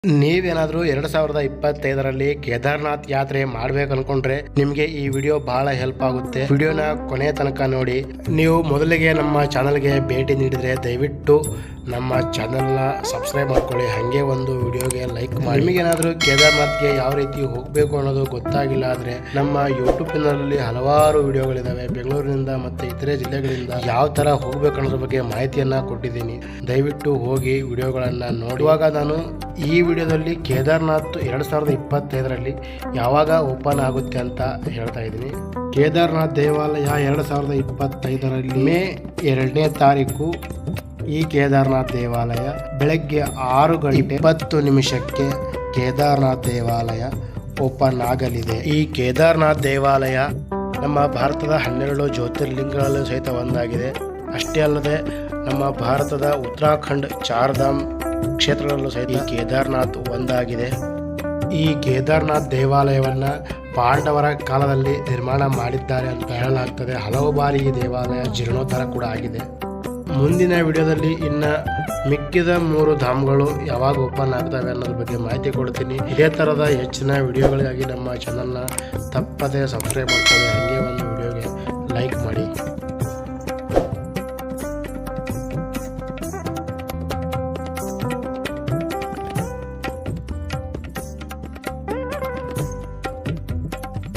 ನೀವೇನಾದ್ರೂ 2025ರಲ್ಲಿ ಕೇದಾರ್ನಾಥ್ ಯಾತ್ರೆ ಮಾಡ್ಬೇಕು ಅನ್ಕೊಂಡ್ರೆ ನಿಮ್ಗೆ ಈ ವಿಡಿಯೋ ಬಹಳ ಹೆಲ್ಪ್ ಆಗುತ್ತೆ. ವಿಡಿಯೋನ ಕೊನೆ ತನಕ ನೋಡಿ. ನೀವು ಮೊದಲಿಗೆ ನಮ್ಮ ಚಾನಲ್ಗೆ ಭೇಟಿ ನೀಡಿದ್ರೆ ದಯವಿಟ್ಟು ನಮ್ಮ ಚಾನಲ್ನ ಸಬ್ಸ್ಕ್ರೈಬ್ ಮಾಡ್ಕೊಳ್ಳಿ. ಹಾಗೆ ಒಂದು ವಿಡಿಯೋಗೆ ಲೈಕ್ ಮಾಡಿ. ನಿಮಗೇನಾದ್ರೂ ಕೇದಾರ್ನಾಥ್ಗೆ ಯಾವ ರೀತಿ ಹೋಗಬೇಕು ಅನ್ನೋದು ಗೊತ್ತಾಗಿಲ್ಲ ಆದ್ರೆ ನಮ್ಮ ಯೂಟ್ಯೂಬ್ ಚಾನಲ್ ಹಲವಾರು ವಿಡಿಯೋಗಳಿದಾವೆ. ಬೆಂಗಳೂರಿನಿಂದ ಮತ್ತೆ ಇತರೆ ಜಿಲ್ಲೆಗಳಿಂದ ಯಾವ ತರ ಹೋಗ್ಬೇಕು ಅನ್ನೋದ್ರ ಬಗ್ಗೆ ಮಾಹಿತಿಯನ್ನ ಕೊಟ್ಟಿದ್ದೀನಿ. ದಯವಿಟ್ಟು ಹೋಗಿ ವಿಡಿಯೋಗಳನ್ನ ನೋಡುವಾಗ ನಾನು ಈ ವಿಡಿಯೋದಲ್ಲಿ ಕೇದಾರ್ನಾಥ್ 2025ರಲ್ಲಿ ಯಾವಾಗ ಓಪನ್ ಆಗುತ್ತೆ ಅಂತ ಹೇಳ್ತಾ ಇದ್ದೀನಿ. ಕೇದಾರ್ನಾಥ್ ದೇವಾಲಯ 2025ರಲ್ಲಿ ಮೇ 2ನೇ ತಾರೀಕು ಈ ಕೇದಾರ್ನಾಥ್ ದೇವಾಲಯ ಬೆಳಗ್ಗೆ 6:20 ಕೇದಾರ್ನಾಥ್ ದೇವಾಲಯ ಓಪನ್ ಆಗಲಿದೆ. ಈ ಕೇದಾರ್ನಾಥ್ ದೇವಾಲಯ ನಮ್ಮ ಭಾರತದ 12 ಜ್ಯೋತಿರ್ಲಿಂಗಗಳಲ್ಲೂ ಸಹಿತ ಒಂದಾಗಿದೆ. ಅಷ್ಟೇ ಅಲ್ಲದೆ ನಮ್ಮ ಭಾರತದ ಉತ್ತರಾಖಂಡ್ ಚಾರ್ಧಾಮ್ ಕ್ಷೇತ್ರಗಳಲ್ಲೂ ಸಹಿತ ಈ ಕೇದಾರ್ನಾಥ್ ಒಂದಾಗಿದೆ. ಈ ಕೇದಾರ್ನಾಥ್ ದೇವಾಲಯವನ್ನ ಪಾಂಡವರ ಕಾಲದಲ್ಲಿ ನಿರ್ಮಾಣ ಮಾಡಿದ್ದಾರೆ ಅಂತ ಹೇಳಲಾಗ್ತದೆ. ಹಲವು ಬಾರಿ ಈ ದೇವಾಲಯ ಜೀರ್ಣೋದ್ಧಾರ ಕೂಡ ಆಗಿದೆ. ಮುಂದಿನ ವಿಡಿಯೋದಲ್ಲಿ ಇನ್ನ ಮಿಕ್ಕಿದ 3 ಧಾಮ್ಗಳು ಯಾವಾಗ ಓಪನ್ ಆಗ್ತವೆ ಅನ್ನೋದ್ರ ಬಗ್ಗೆ ಮಾಹಿತಿ ಕೊಡ್ತೀನಿ. ಇದೇ ತರದ ಹೆಚ್ಚಿನ ವಿಡಿಯೋಗಳಿಗಾಗಿ ನಮ್ಮ ಚಾನಲ್ನ ತಪ್ಪದೇ ಸಬ್ಸ್ಕ್ರೈಬ್ ಮಾಡ್ಕೊಳ್ಳಿ. ಹಾಗೆ ಒಂದು ವಿಡಿಯೋಗೆ ಲೈಕ್ ಮಾಡಿ.